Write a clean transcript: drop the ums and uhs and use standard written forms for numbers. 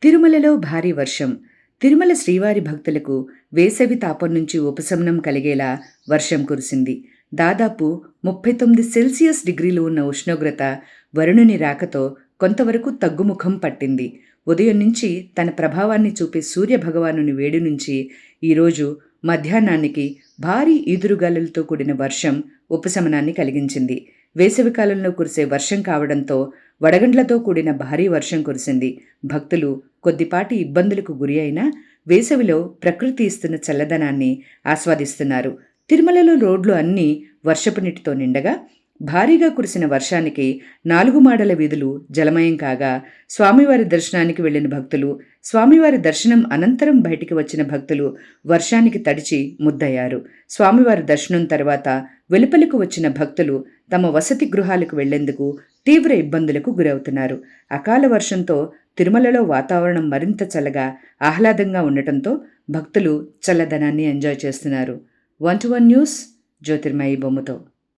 తిరుమలలో భారీ వర్షం. తిరుమల శ్రీవారి భక్తులకు వేసవి తాపం నుంచి ఉపశమనం కలిగేలా వర్షం కురిసింది. దాదాపు 39 సెల్సియస్ ఉన్న ఉష్ణోగ్రత వరుణుని రాకతో కొంతవరకు తగ్గుముఖం పట్టింది. ఉదయం నుంచి తన ప్రభావాన్ని చూపే సూర్యభగవానుని వేడి నుంచి ఈరోజు మధ్యాహ్నానికి భారీ ఈదురుగాలులతో కూడిన వర్షం ఉపశమనాన్ని కలిగించింది. వేసవికాలంలో కురిసే వర్షం కావడంతో వడగండ్లతో కూడిన భారీ వర్షం కురిసింది. భక్తులు కొద్దిపాటి ఇబ్బందులకు గురి అయినా వేసవిలో ప్రకృతి ఇస్తున్న చల్లదనాన్ని ఆస్వాదిస్తున్నారు. తిరుమలలో రోడ్లు అన్నీ వర్షపు నీటితో నిండగా భారీగా కురిసిన వర్షానికి 4 మాడల వీధులు జలమయం కాగా స్వామివారి దర్శనానికి వెళ్లిన భక్తులు, స్వామివారి దర్శనం అనంతరం బయటికి వచ్చిన భక్తులు వర్షానికి తడిచి ముద్దయ్యారు. స్వామివారి దర్శనం తర్వాత వెలుపలకు వచ్చిన భక్తులు తమ వసతి గృహాలకు వెళ్లేందుకు తీవ్ర ఇబ్బందులకు గురవుతున్నారు. అకాల వర్షంతో తిరుమలలో వాతావరణం మరింత చల్లగా ఆహ్లాదంగా ఉండటంతో భక్తులు చల్లదనాన్ని ఎంజాయ్ చేస్తున్నారు. 1-1 న్యూస్ జ్యోతిర్మయి బొమ్మతో.